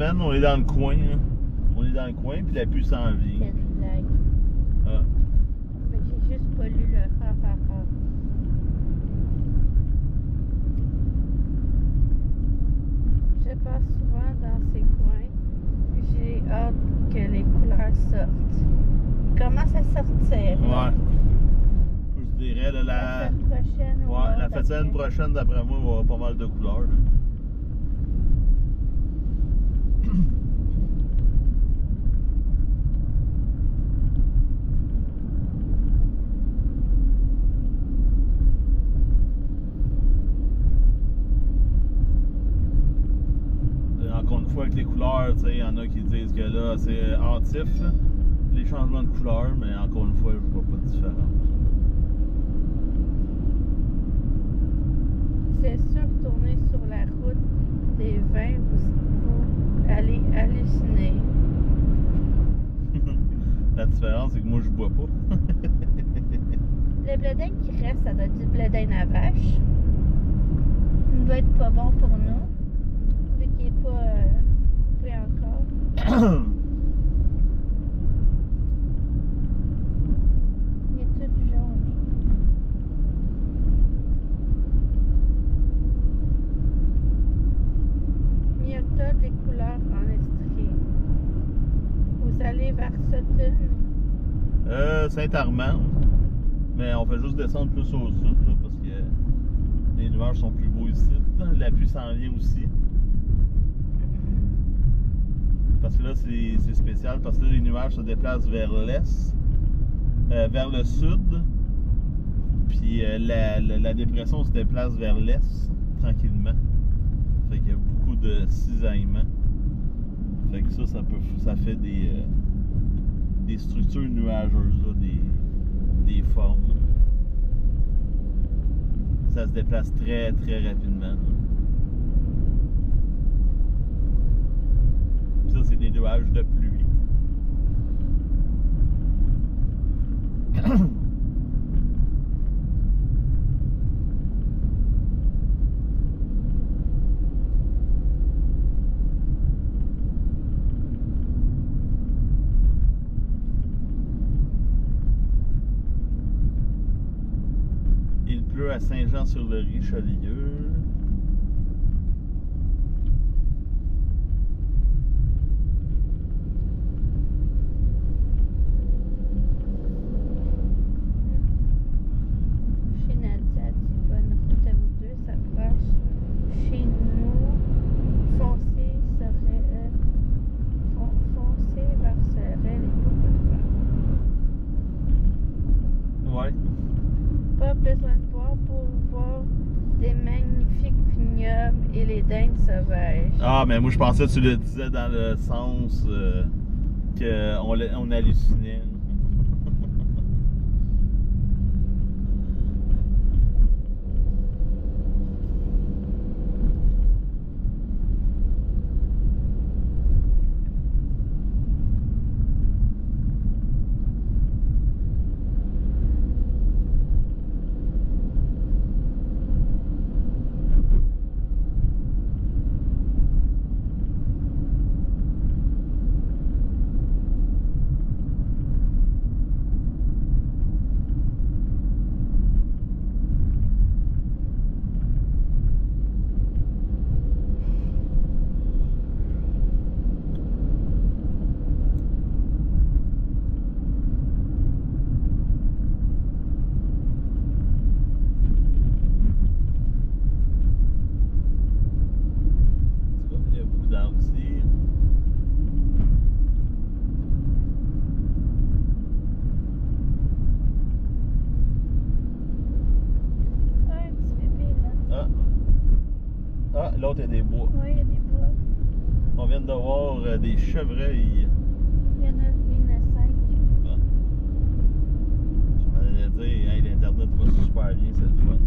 promène, on est dans le coin. Hein. On est dans le coin, puis la pluie s'en vient. Quelle blague. Ah. Mais j'ai juste pas lu le ha. Je passe souvent dans ces coins. J'ai hâte que les couleurs sortent. Ils commencent à sortir. Ouais. Je dirais là, La semaine prochaine. ou ouais, la l'autre semaine après. prochaine, d'après moi, il va y avoir pas mal de couleurs. Encore une fois, avec les couleurs, il y en a qui disent que là, c'est hâtif, là, les changements de couleurs, mais encore une fois, je vois pas de différence. C'est sûr que tourner sur la route des vins, vous allez halluciner. La différence, c'est que moi, je bois pas. Le bledin qui reste, ça doit être du bledin à vache. Il doit être pas bon pour nous, vu qu'il n'est pas pris encore. Il est tout jaune. Mi-octobre, les couleurs en Estrie. Vous allez vers Sutton. Saint-Armand, mais on fait juste descendre plus au sud, là, parce que les nuages sont plus beaux ici. La pluie s'en vient aussi. Parce que là, c'est spécial, parce que là, les nuages se déplacent vers l'est, vers le sud, puis la dépression se déplace vers l'est, tranquillement. Fait qu'il y a beaucoup de cisaillement. Fait que ça fait des structures nuageuses, là, des formes. Ça se déplace très, très rapidement. Puis ça, c'est des nuages de pluie. Il pleut à Saint-Jean-sur-le-Richelieu. Chez Nadia, dit bonne route à vous deux, ça proche. Chez nous, foncez vers Sorel et beaucoup de vent. Ouais. Pas besoin de boire pour voir des magnifiques vignobles et les dindes sauvages. Ah, mais moi, je pensais que tu le disais dans le sens qu'on hallucinait. Il y a beaucoup d'arbres ici. Ouais, un petit bébé là. Ah, l'autre, il y a des bois. Ouais, il y a des bois. On vient de voir des chevreuils. Il y en a 5. Ah. Je m'en allais dire, hey, l'Internet va super bien, c'est le fun.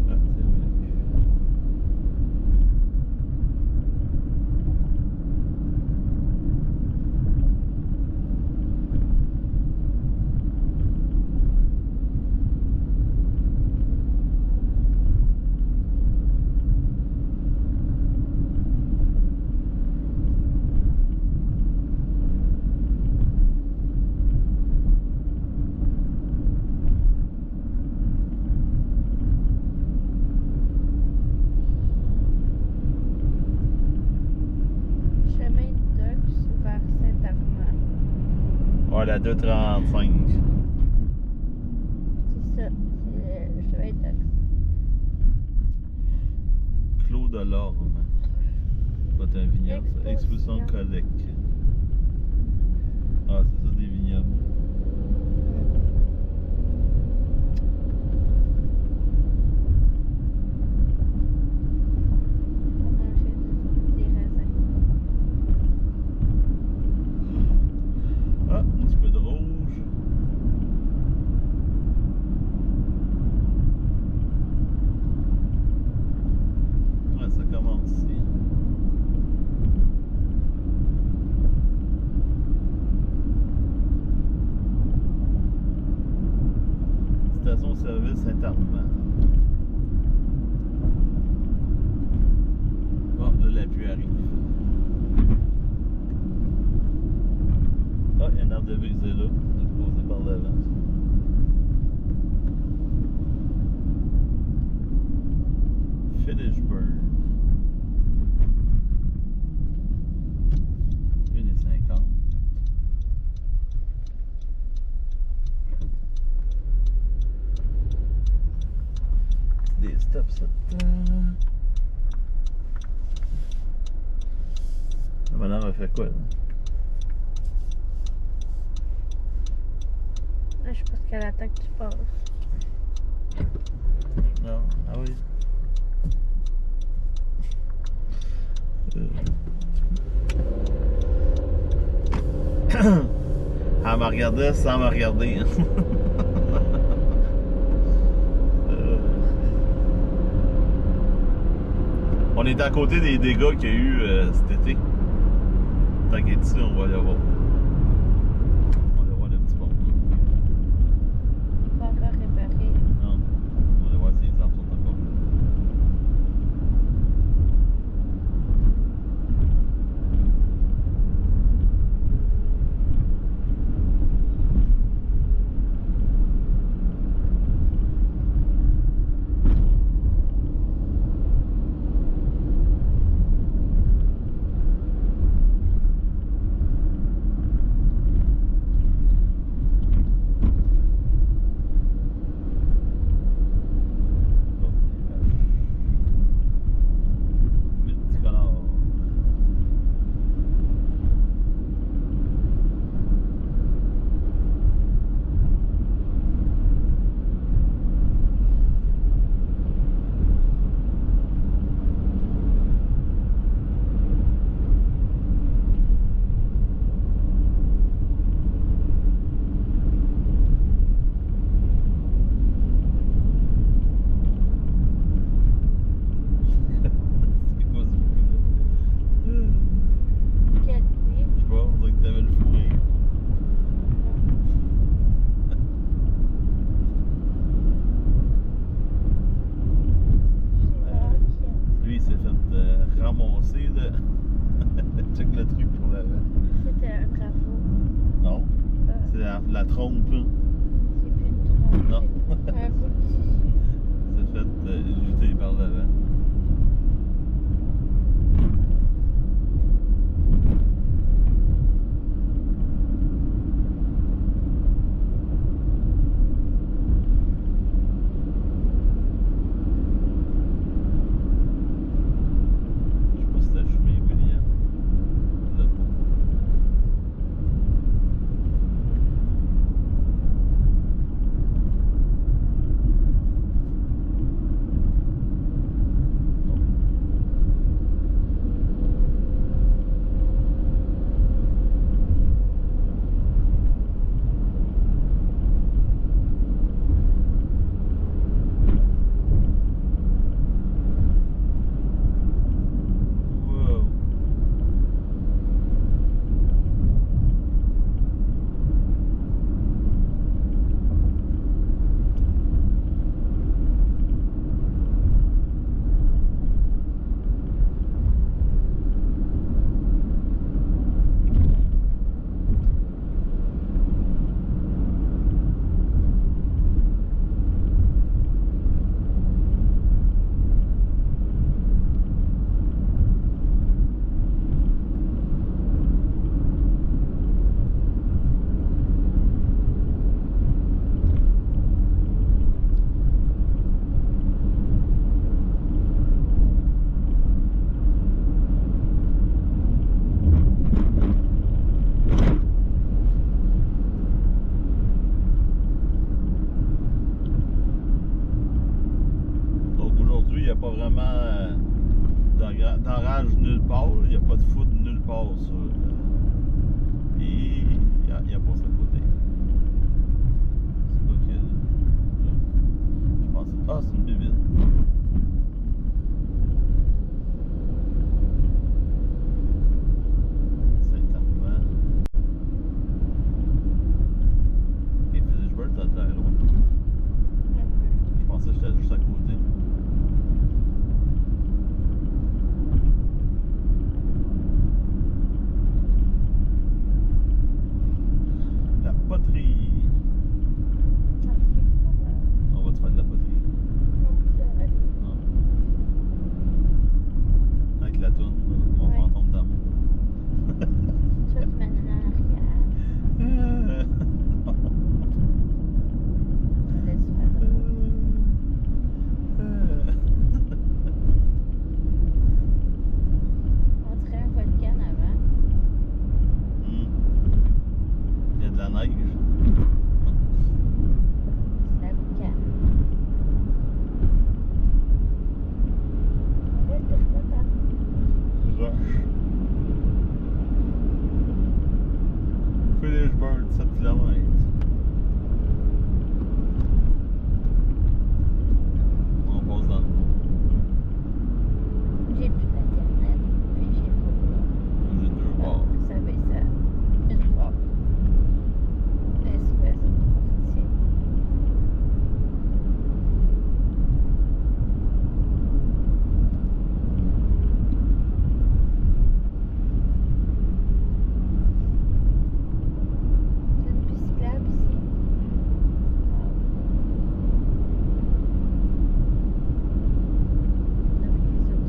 Ah, c'est vrai. Ouais, la 235. C'est ça. C'est le cheval taxi. Clos de l'Orme. Pas un vignoble, ça. Expulsion de colique. Ah, c'est ça, des vignobles. On mangeait des raisins. Ah, un petit peu de rouge. Ouais, ça commence ici. Station-service Saint-Armand. Bon, là, la pluie arrive. Ah, il y a un arbre de brisé là, posé par l'avant. Finishburg. 1,50. Des stops, ça. La madame a fait quoi, là? Là, je pense qu'elle attend que tu passes. Non, ah oui. Elle me regardait sans me regarder. On est à côté des dégâts qu'il y a eu cet été. Tant qu'il est ici, on va aller voir. On va aller voir le petit pont. Pas encore réparé. Non. On va aller voir si les arbres sont encore là. d'orage nulle part. Il n'y a pas de foot nulle part sur. Et il y a pas ça de côté. C'est pas que. Je pense. Ah, c'est une bébite. Saint-Armand. Et Philipsburg, ça a l'air loin. Je pensais que j'étais juste à côté. La poterie. On va te faire de la poterie. Non. Avec la toune, mon Ouais. fantôme d'amour. Ça, tu m'amènes en arrière. Ça laisse faire de- On dirait un volcan avant. Il y a de la neige. C'est la boucane. Laisse de remettre. Roche. Philipsburg, 7 km. On passe dans le bout. J'ai plus d'internet, puis j'ai pas. J'ai deux bords. Ça baisse à une barre. SOS au quartier. C'est une piste cyclable ici. Avec les autos.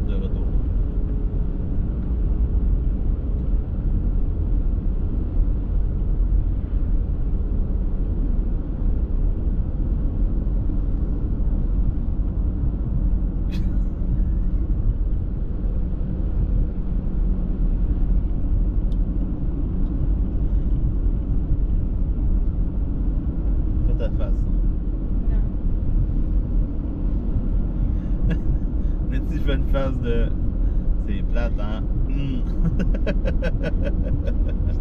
De retour. Fais ta face. Non. Mais si je fais une face de. C'est plate, hein? Je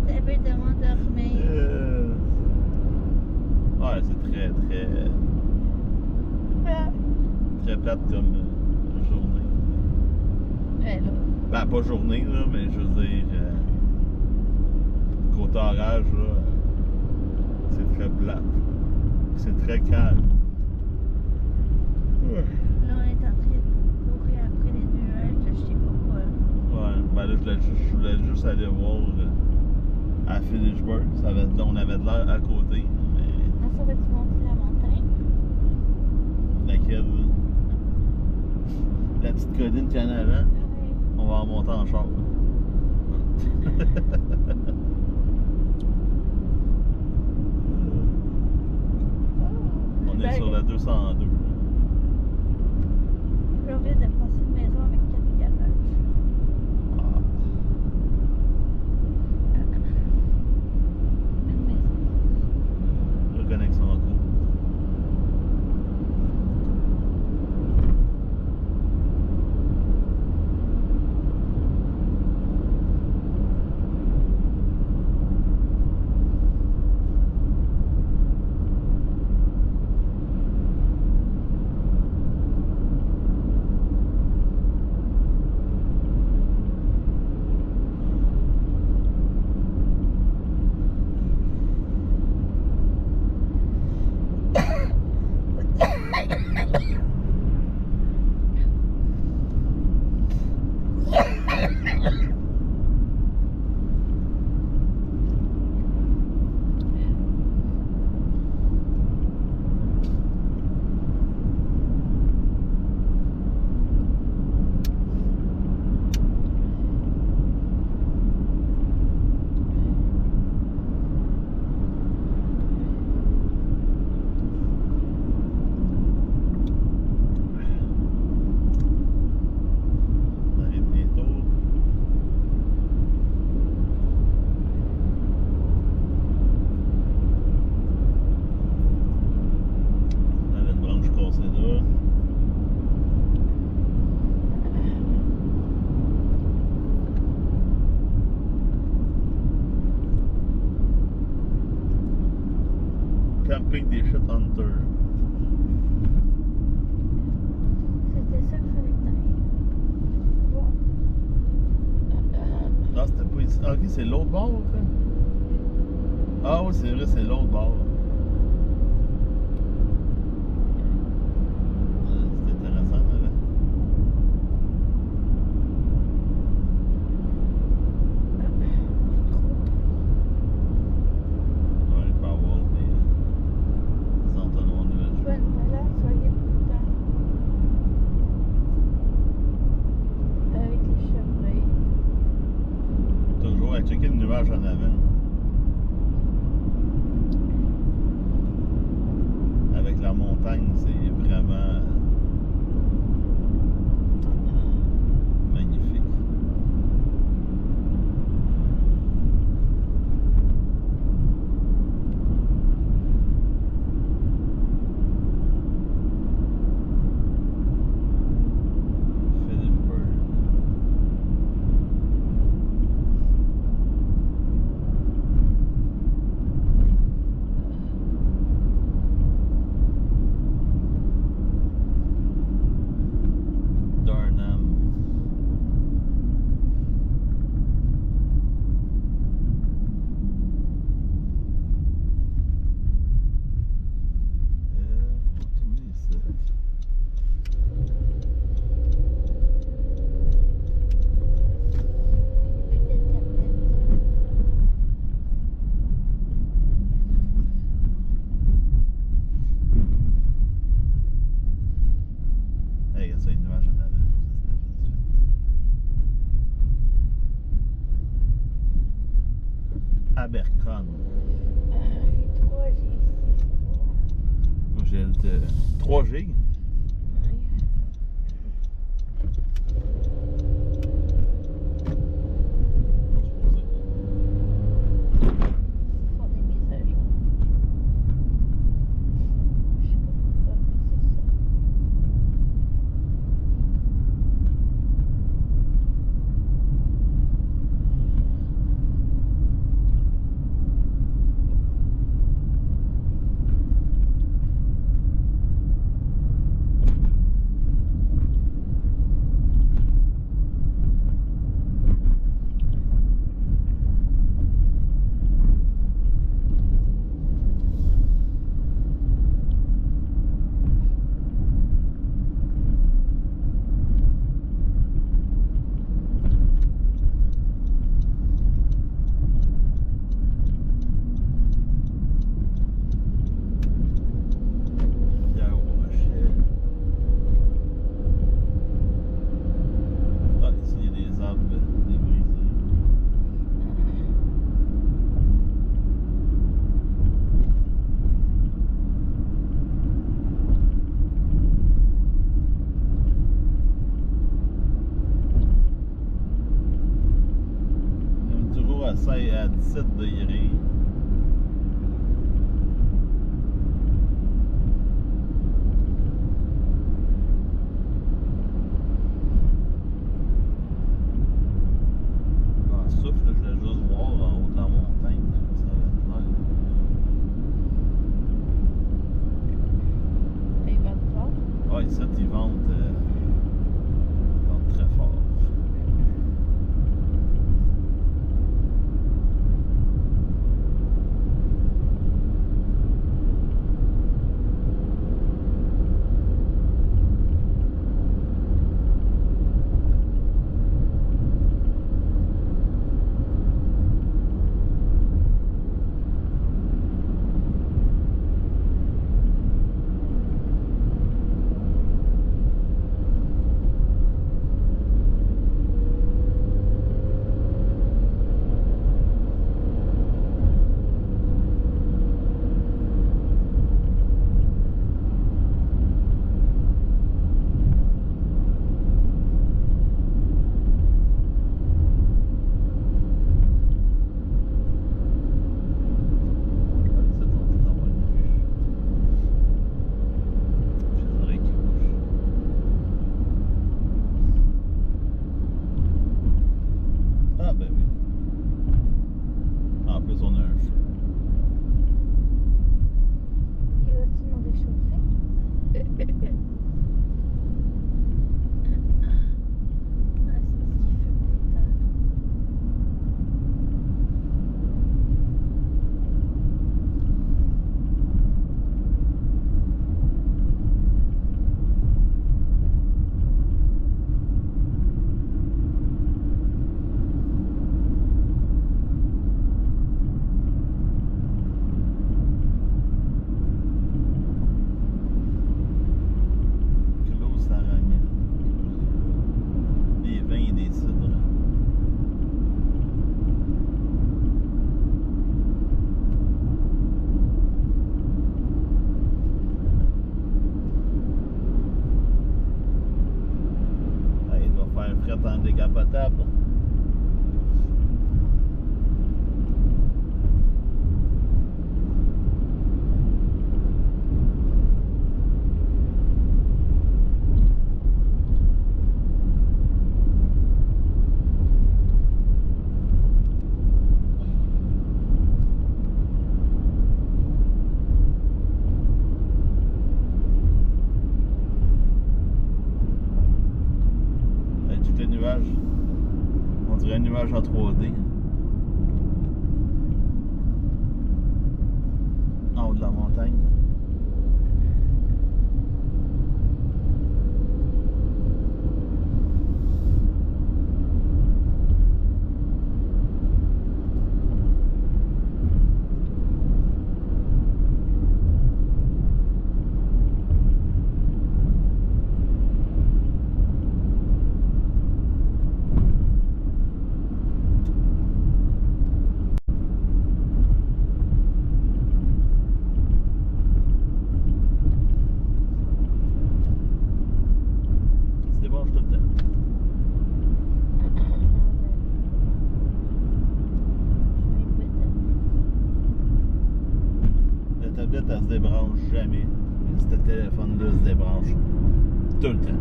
t'avais de m'endormir. Ouais, c'est très, très. Ah. Très plate comme journée. Ouais, là. Ben, pas journée, là, mais je veux dire. Côté orage, là. C'est très plate. C'est très calme. Ouais. Là, on est en train de courir après les nuages, je sais pas quoi. Ouais, ben là, je voulais juste aller voir à Philipsburg. Ça avait, là, on avait de l'air à côté, mais Non, ça va-tu monter la montagne? laquelle, là? La petite colline qu'il y en a avant, Ouais. on va en monter en char. On est sur la 202. Je viens de passer une maison avec 4 garages. Ah. Une maison. Reconnexion en cours. pognes des shit Hunter. C'était ça qu'il fallait que t'ailles. Wow. Non, c'était pas ici. Ah, ok, c'est l'autre bord. Hein? Ah oui, c'est vrai, c'est l'autre bord. C'est intéressant, là. Ouais, il peut y avoir des entonnoirs nouvelles. Bonne balade, soyez prudents. Avec les chevreuils. Toujours à checker le nuage en avant. Avec la montagne, c'est vraiment magnifique. Phillipsburg. Darnam. Retourner ici. Plus d'internet. Hey, regarde ça, une nuage en avant. Abercon. J'ai 3G ici. Moi, j'ai le 3G. Ils font des mises à jour. Je sais pas pourquoi, mais c'est ça. Rivière au Rocher. Ah, ici, il y a des arbres débrisés. On est toujours à 17 degrés. En souffle, je voulais juste voir en haut de la montagne. Ça va être clair. Ils vendent fort. Ah, ici, ils vendent très fort. paysage en 3D. En haut de la montagne. Tu débranches tout le temps. La tablette, elle se débranche jamais. Mais ce téléphone-là se débranche tout le temps.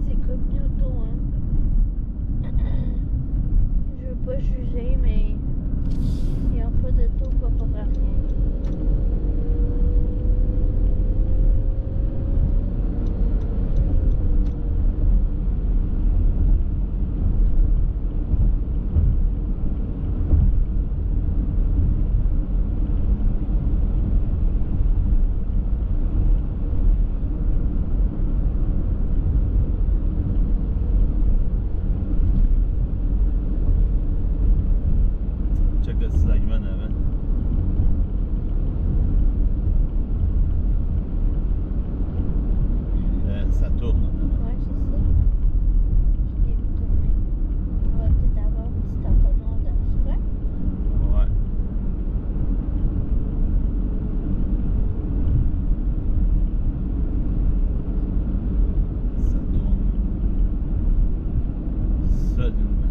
C'est comme une auto, hein. Je veux pas juger, mais il n'y a pas d'auto pas pour rien. Check le cisaillement en avant. Ça tourne en avant. Ouais, c'est ça. Je l'ai vu tourner. On va peut-être avoir un petit entonnoir dans le frein. Ouais. Ça tourne. Solidement.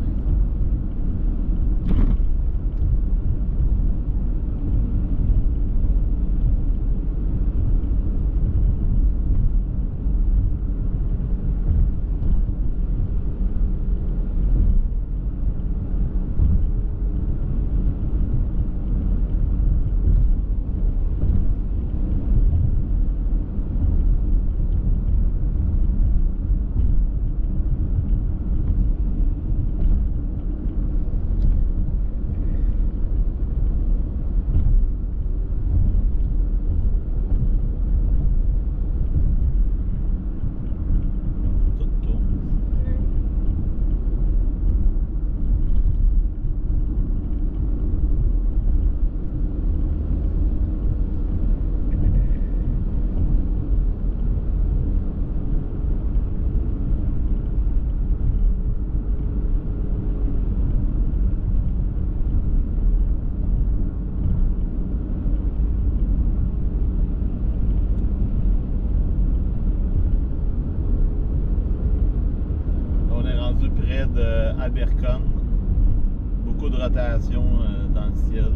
Tout tourne. On est rendu près de Aberconn. Beaucoup de rotation dans le ciel.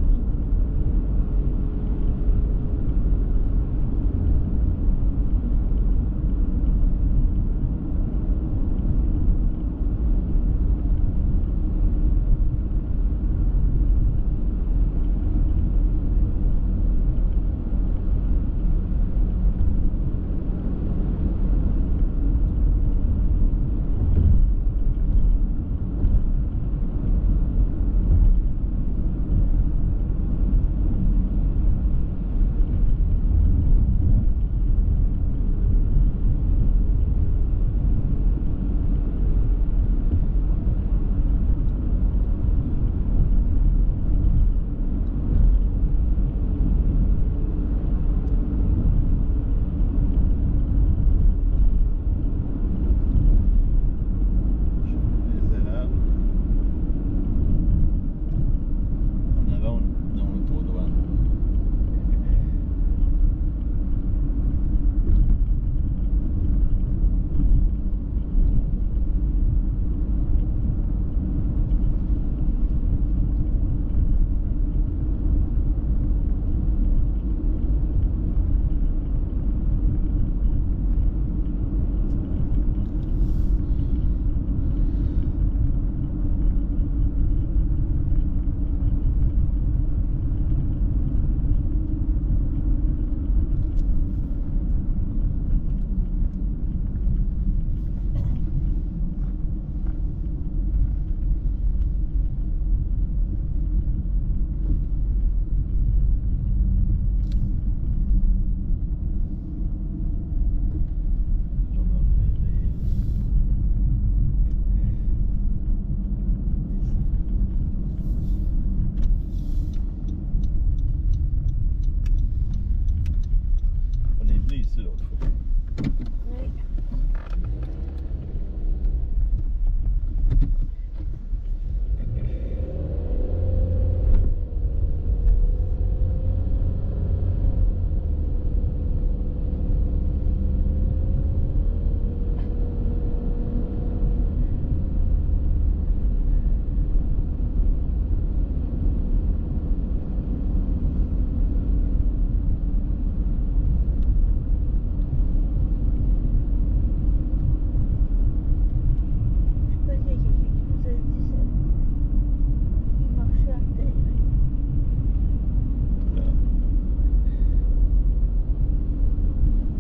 ici l'autre fois. Oui.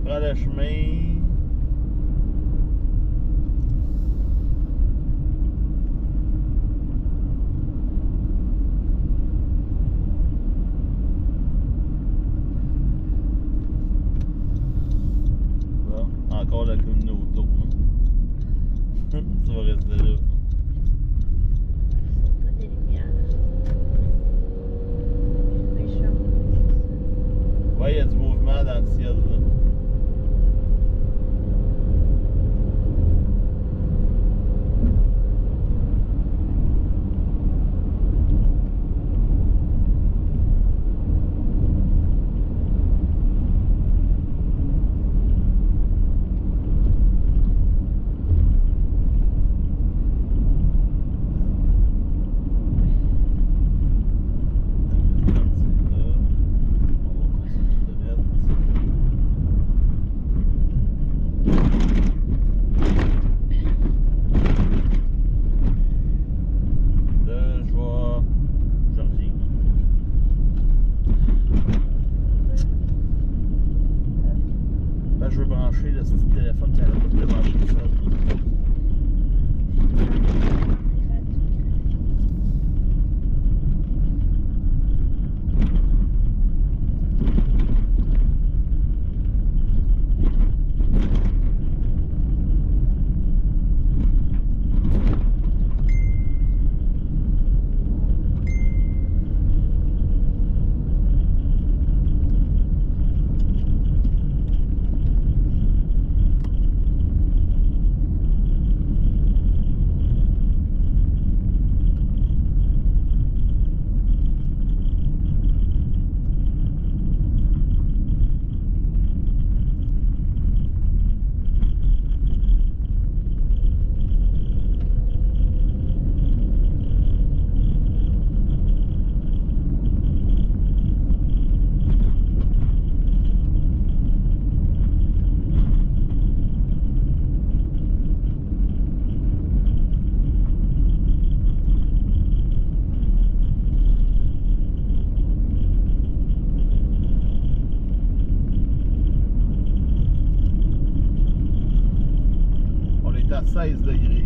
Prends le chemin. Bon, encore la commune autour. Tu vas rester là. C'est pas des lumières. Je suis méchant. Ouais, il y a du mouvement dans le ciel là. Je veux brancher le petit téléphone qui arrête pas de débrancher tout seul. À 16 degrés.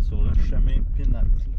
sur le chemin Pinacle.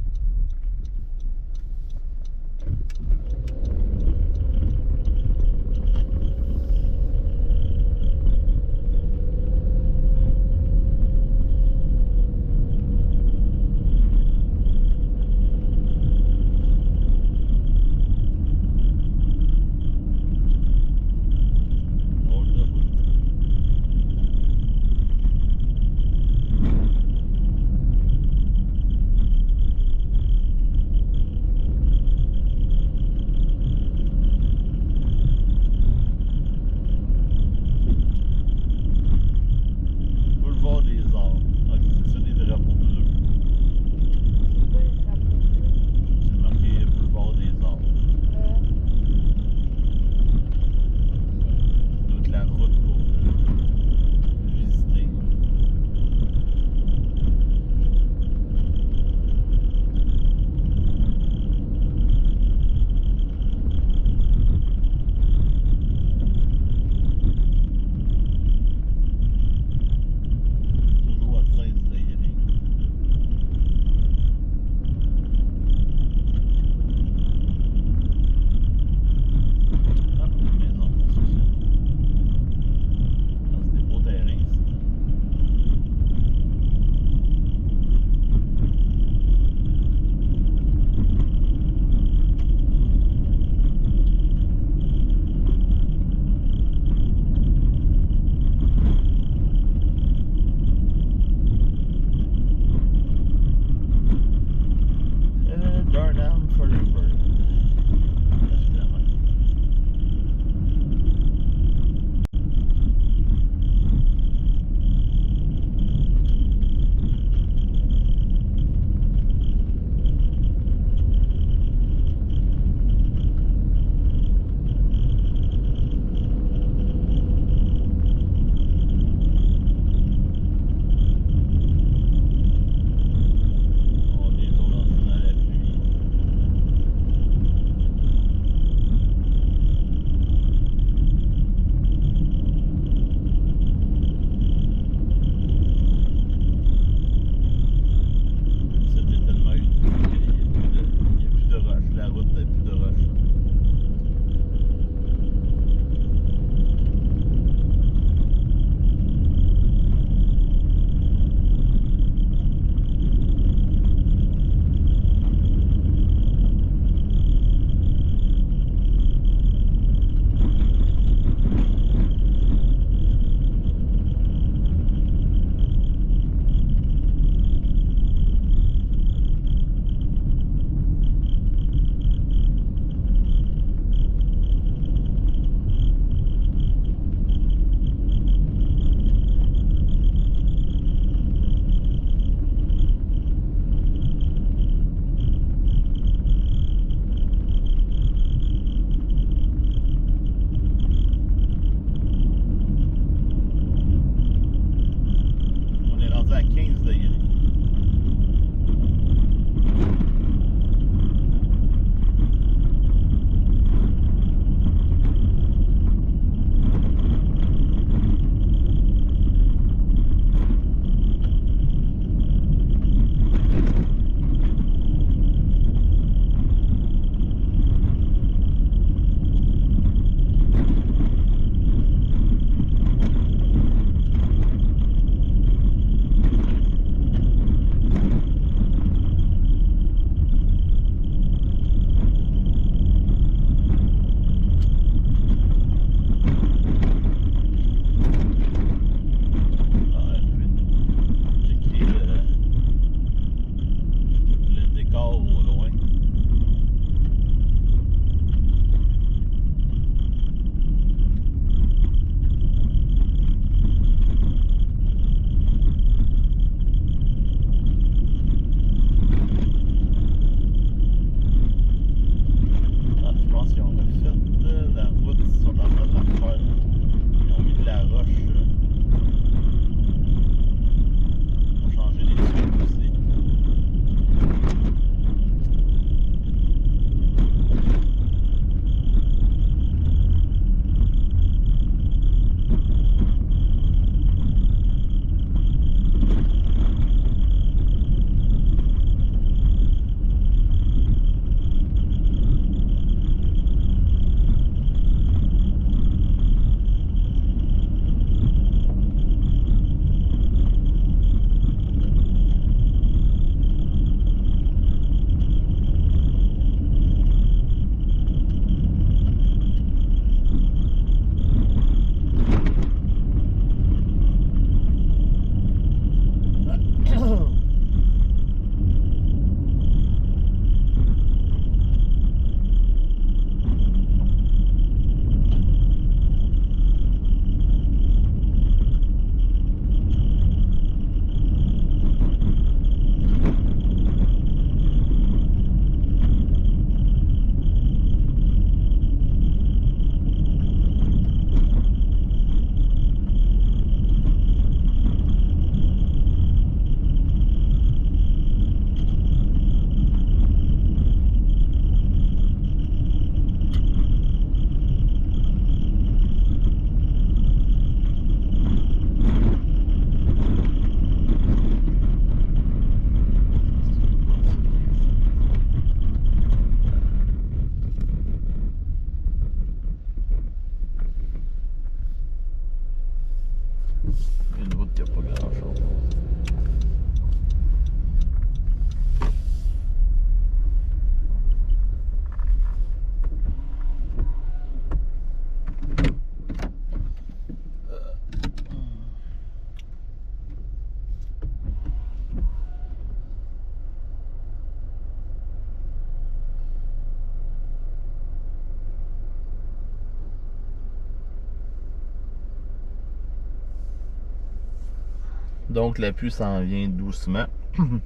Donc la pluie s'en vient doucement. On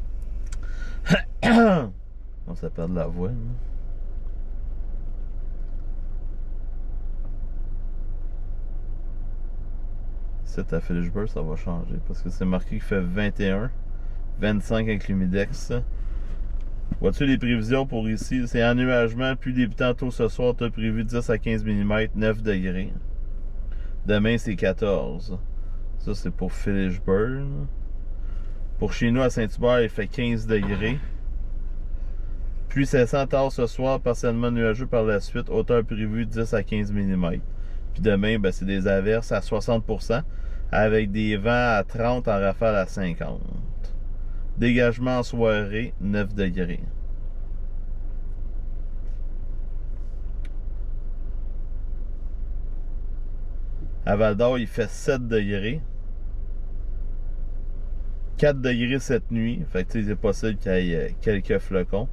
ça perd de la voix. Hein? C'est à Phillipsburg, ça va changer parce que c'est marqué qu'il fait 21, 25 avec l'humidex. Vois-tu les prévisions pour ici? C'est ennuagement, pluie débutant tôt ce soir, tu as prévu 10 à 15 mm, 9 degrés. Demain, c'est 14. Ça, c'est pour Phillipsburg. Pour chez nous, à Saint-Hubert, il fait 15 degrés. Pluie cessant tard ce soir, partiellement nuageux par la suite, hauteur prévue 10 à 15 mm. Puis demain, ben, c'est des averses à 60%, avec des vents à 30 en rafale à 50. Dégagement en soirée, 9 degrés. À Val-d'Or, il fait 7 degrés. 4 degrés cette nuit. Fait que c'est possible qu'il y ait quelques flocons.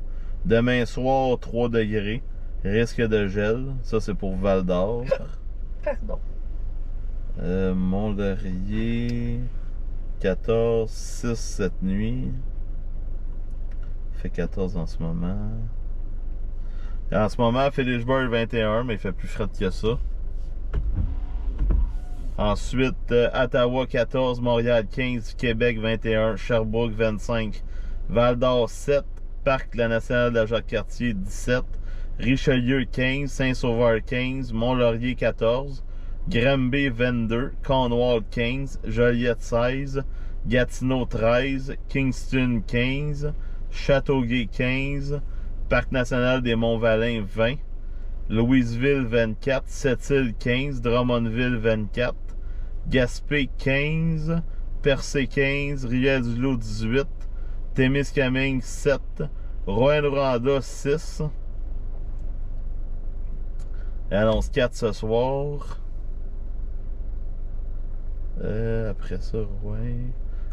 Demain soir, 3 degrés. Risque de gel. Ça, c'est pour Val-d'Or. Pardon. Mont-Laurier, 14, 6 cette nuit. Il fait 14 en ce moment. Et en ce moment, Phillipsburg 21, mais il fait plus frais que ça. Ensuite, Ottawa 14, Montréal 15, Québec 21, Sherbrooke 25, Val-d'Or 7, Parc de la Nationale de la Jacques-Cartier 17, Richelieu 15, Saint-Sauveur 15, Mont-Laurier 14, Granby 22, Cornwall 15, Joliette 16, Gatineau 13, Kingston 15, Châteauguay 15, Parc national des Monts-Valin 20, Louisville 24, Sept-Îles 15, Drummondville 24, Gaspé 15, Percé 15, Rivière-du-Loup 18, Témiscamingue 7, Rouyn-Noranda 6. Annonce 4 ce soir. Après ça, Rouen.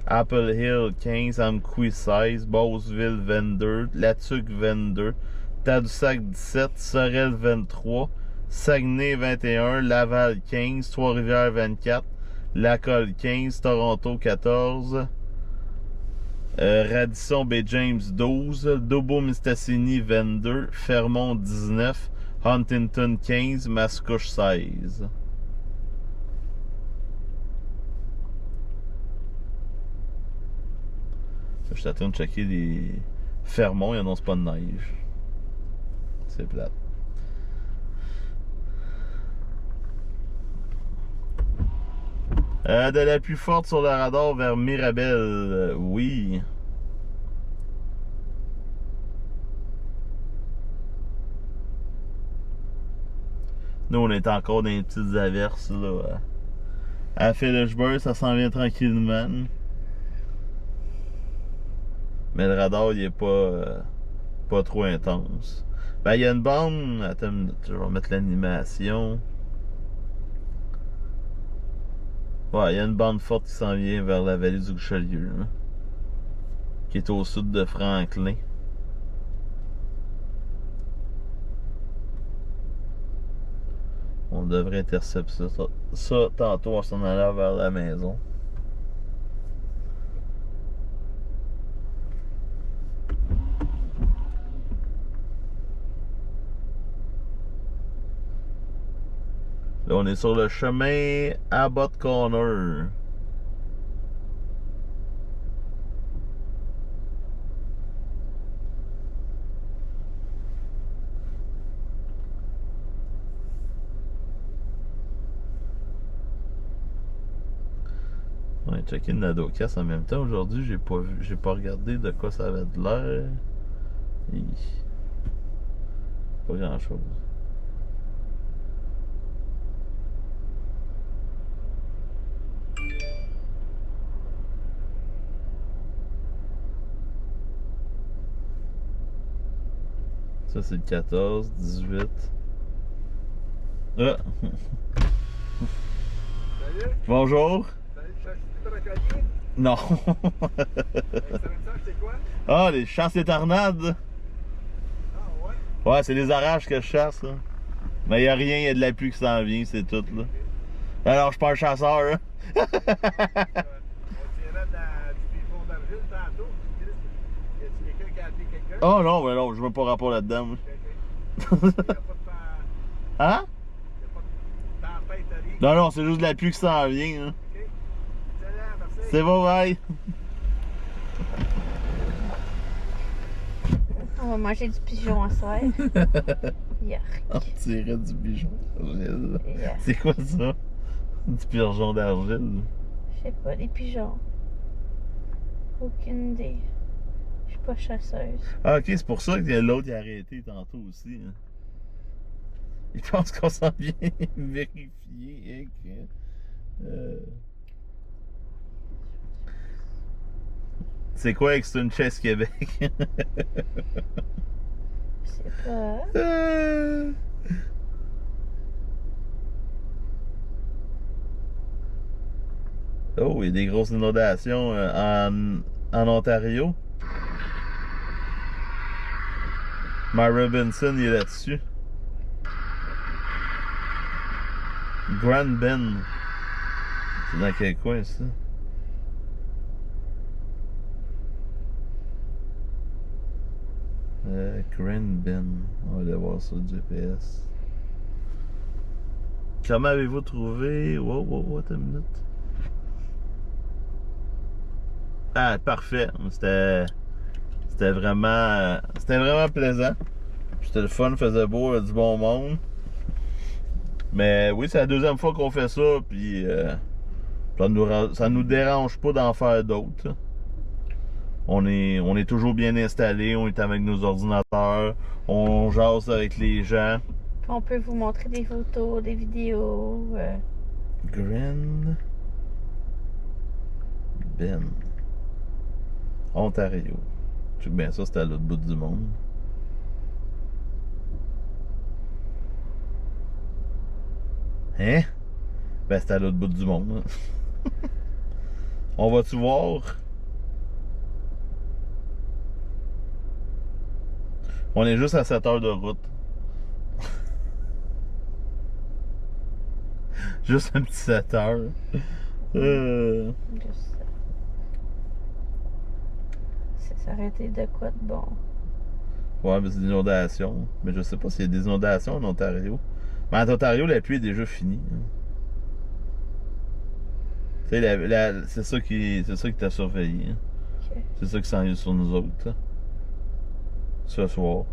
Apple Hill 15, Amqui 16, Beauceville 22, Latuc 22, Tadoussac 17, Sorel 23, Saguenay 21, Laval 15, Trois-Rivières 24, Lacolle 15, Toronto 14, Radisson Bay James 12, Dobo-Mistassini 22, Fermont 19, Huntington 15, Mascouche 16. Je suis en train de checker les Fermont, ils annoncent pas de neige. C'est plate. De la pluie forte sur le radar vers Mirabel, oui. Nous, on est encore dans les petites averses, là. À Phillipsburg, ça s'en vient tranquillement. Mais le radar, il est pas trop intense. Ben, il y a une bande. Attends, je vais mettre l'animation. Ouais, il y a une bande forte qui s'en vient vers la vallée du Richelieu, là, qui est au sud de Franklin. On devrait intercepter ça tantôt en s'en allant vers la maison. Là, on est sur le chemin Abbott Corner. On va checker le Nadocast en même temps. Aujourd'hui, j'ai pas regardé de quoi ça avait de l'air. Pas grand chose. Ça, c'est le 14, 18. Ah! Salut! Bonjour! Salut, tu cherches du brocolier? Non! C'est quoi? Ah, les chasses et tornades! Ah ouais? Ouais, c'est les orages que je chasse, là. Mais y a rien, y a de la pluie qui s'en vient, c'est tout, là. Alors, je suis pas un chasseur, hein? On dirait qui a appelé quelqu'un? Oh non, mais non, je veux pas rapport là-dedans. Moi. Il n'y a pas de Hein? tempête, rien. Non, non, c'est juste de la pluie qui s'en vient. Hein. OK. Excellent, merci. C'est bon, bye. On va manger du pigeon en soir. Yark. On tirait du pigeon d'argile. Yark. C'est quoi ça? Du pigeon d'argile? Je sais pas, des pigeons. Aucune idée. Je suis pas chasseuse. Ah, ok, c'est pour ça que l'autre a arrêté tantôt aussi. Hein. Il pense qu'on s'en vient vérifier. C'est quoi Extreme Chess Québec? Je sais pas. Oh, il y a des grosses inondations en Ontario. Mike Robinson, il est là-dessus. Grand Bend. C'est dans quel coin, ça? Grand Bend. On va aller voir sur le GPS. Comment avez-vous trouvé? Wow, attends une minute. Ah, parfait. C'était vraiment plaisant. C'était le fun, faisait beau, il y a du bon monde. Mais oui, c'est la deuxième fois qu'on fait ça, puis ça nous dérange pas d'en faire d'autres. On est toujours bien installés, on est avec nos ordinateurs, on jase avec les gens. Puis on peut vous montrer des photos, des vidéos. Grand Bend. Ontario. Je sais bien ça, c'était à l'autre bout du monde. Hein? Ben, c'était à l'autre bout du monde. Hein? On va-tu voir? On est juste à 7 heures de route. Juste un petit 7 heures. Juste ça. Ça aurait été de quoi de bon? Ouais, mais c'est des inondations. Mais je sais pas s'il y a des inondations en Ontario. Mais en Ontario, la pluie est déjà finie. Hein. Tu sais, c'est ça qui t'a surveillé. Hein. Okay. C'est ça qui s'en vient sur nous autres. Hein. Ce soir.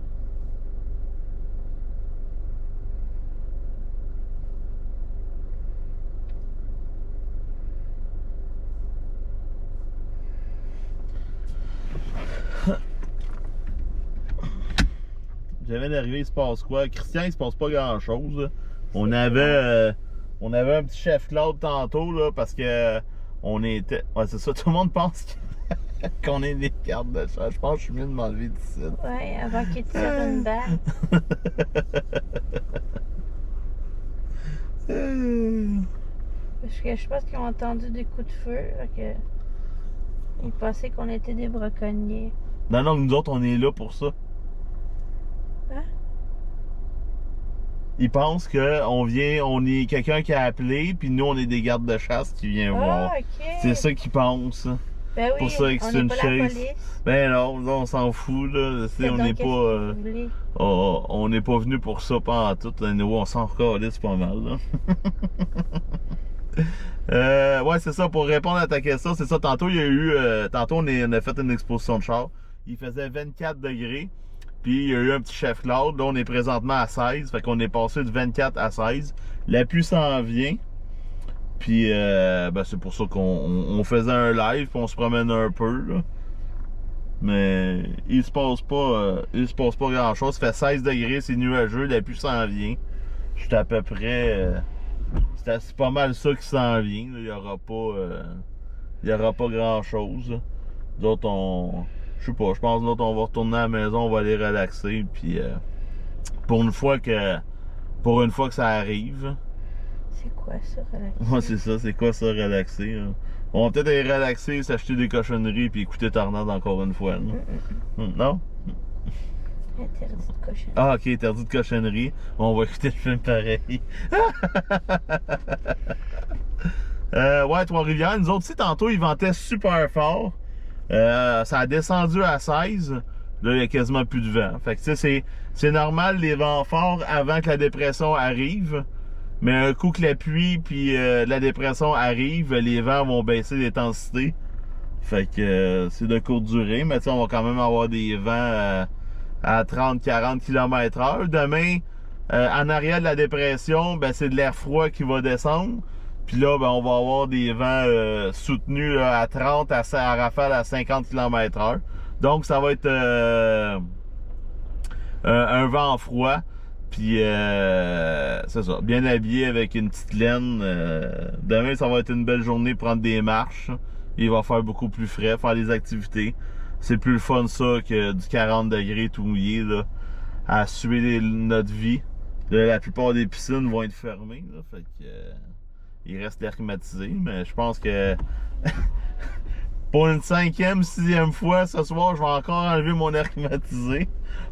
J'avais d'arriver, il se passe quoi? Christian, il se passe pas grand chose. On avait un petit chef Claude tantôt là, parce que on était. Ouais, c'est ça, tout le monde pense qu'on est des cartes de chat. Je pense que je suis mieux de m'enlever d'ici. Ouais, avant qu'il tire une balle. Parce que je pense qu'ils ont entendu des coups de feu. Que ils pensaient qu'on était des braconniers. Non, non, nous autres, on est là pour ça. Hein? Ils pensent on est quelqu'un qui a appelé, puis nous, on est des gardes de chasse qui viennent voir. Ah, ok. C'est ça qu'ils pensent. Ben oui, pour ça que on c'est n'est une pas la chaise. police. Ben non, on s'en fout, là. Faites On donc n'est qu'est-ce pas. que vous voulez. On n'est pas venu pour ça, pas en tout. Là, nous, on s'en recalisse pas mal, là. Ouais, c'est ça. Pour répondre à ta question, c'est ça. Tantôt, il y a eu. Tantôt, on a fait une exposition de char. Il faisait 24 degrés. Puis, il y a eu un petit chef Claude. Là, on est présentement à 16. Fait qu'on est passé de 24 à 16. La pluie s'en vient. Puis, ben, c'est pour ça qu'on faisait un live. Puis, on se promène un peu, là. Mais il se passe pas grand chose. Ça fait 16 degrés, c'est nuageux, la pluie s'en vient. Je suis à peu près. C'est pas mal ça qui s'en vient. Il y aura pas grand chose. D'autres, je sais pas, je pense que d'autres, on va retourner à la maison, on va aller relaxer. Puis pour une fois que ça arrive. C'est quoi ça, relaxer? Ouais, c'est ça, c'est quoi ça, relaxer? Hein? On va peut-être aller relaxer, s'acheter des cochonneries puis écouter Tornade encore une fois. Non? Interdit de cochonnerie. Ah, ok, interdit de cochonnerie. On va écouter le film pareil. Ouais, Trois-Rivières, nous autres aussi, tantôt, ils ventaient super fort. Ça a descendu à 16. Là, il y a quasiment plus de vent. Fait que tu sais, c'est normal les vents forts avant que la dépression arrive. Mais un coup que la pluie puis la dépression arrive, les vents vont baisser d'intensité. Fait que c'est de courte durée. Mais tu sais, on va quand même avoir des vents à 30-40 km/h. Demain, en arrière de la dépression, ben, c'est de l'air froid qui va descendre. Puis là, ben, on va avoir des vents soutenus là, à 30 à rafale à 50 km/h. Donc, ça va être un vent froid. Puis, c'est ça, bien habillé avec une petite laine. Demain, ça va être une belle journée pour prendre des marches. Il va faire beaucoup plus frais, faire des activités. C'est plus le fun ça que du 40 degrés tout mouillé, là, à suer notre vie. Là, la plupart des piscines vont être fermées, là, fait que il reste l'air climatisé, mais je pense que pour une 5e, 6e fois ce soir, je vais encore enlever mon air climatisé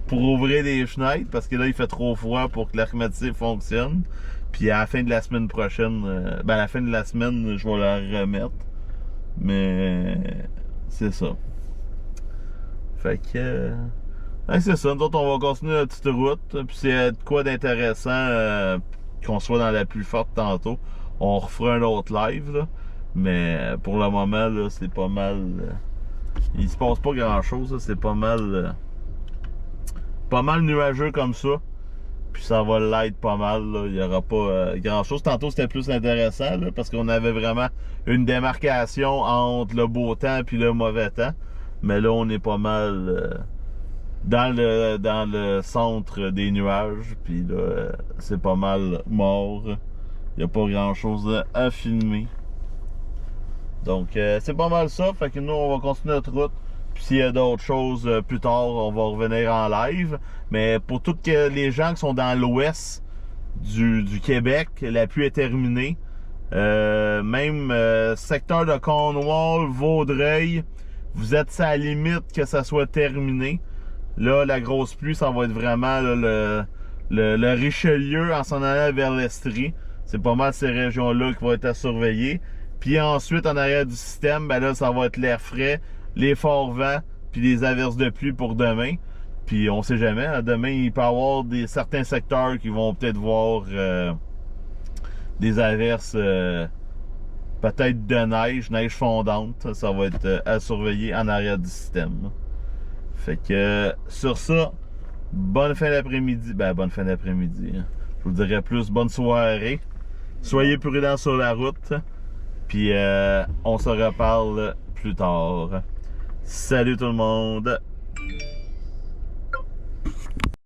pour ouvrir les fenêtres parce que là, il fait trop froid pour que l'air climatisé fonctionne. Puis à la fin de la semaine prochaine, ben à la fin de la semaine, je vais la remettre. Mais c'est ça. Fait que c'est ça. Nous autres, on va continuer la petite route. Puis c'est de quoi d'intéressant qu'on soit dans la plus forte tantôt. On refera un autre live, là. Mais pour le moment, là, c'est pas mal. Il se passe pas grand chose, c'est pas mal nuageux comme ça. Puis ça va l'être pas mal, là. Il n'y aura pas grand chose. Tantôt c'était plus intéressant là, parce qu'on avait vraiment une démarcation entre le beau temps et le mauvais temps. Mais là on est pas mal dans le centre des nuages. Puis là c'est pas mal mort. Il n'y a pas grand chose à filmer. Donc c'est pas mal ça. Fait que nous on va continuer notre route. Puis s'il y a d'autres choses plus tard, on va revenir en live. Mais pour toutes les gens qui sont dans l'ouest du Québec, la pluie est terminée. Même secteur de Cornwall, Vaudreuil, vous êtes à la limite que ça soit terminé. Là, la grosse pluie, ça va être vraiment là, le Richelieu en s'en allant vers l'Estrie. C'est pas mal ces régions-là qui vont être à surveiller. Puis ensuite, en arrière du système, ben là, ça va être l'air frais, les forts vents, puis les averses de pluie pour demain. Puis on sait jamais, hein, demain, il peut y avoir certains secteurs qui vont peut-être voir des averses peut-être de neige fondante. Ça va être à surveiller en arrière du système. Fait que sur ça, bonne fin d'après-midi. Ben, bonne fin d'après-midi. Hein. Je vous dirais plus bonne soirée. Soyez prudents sur la route. Puis on se reparle plus tard. Salut tout le monde!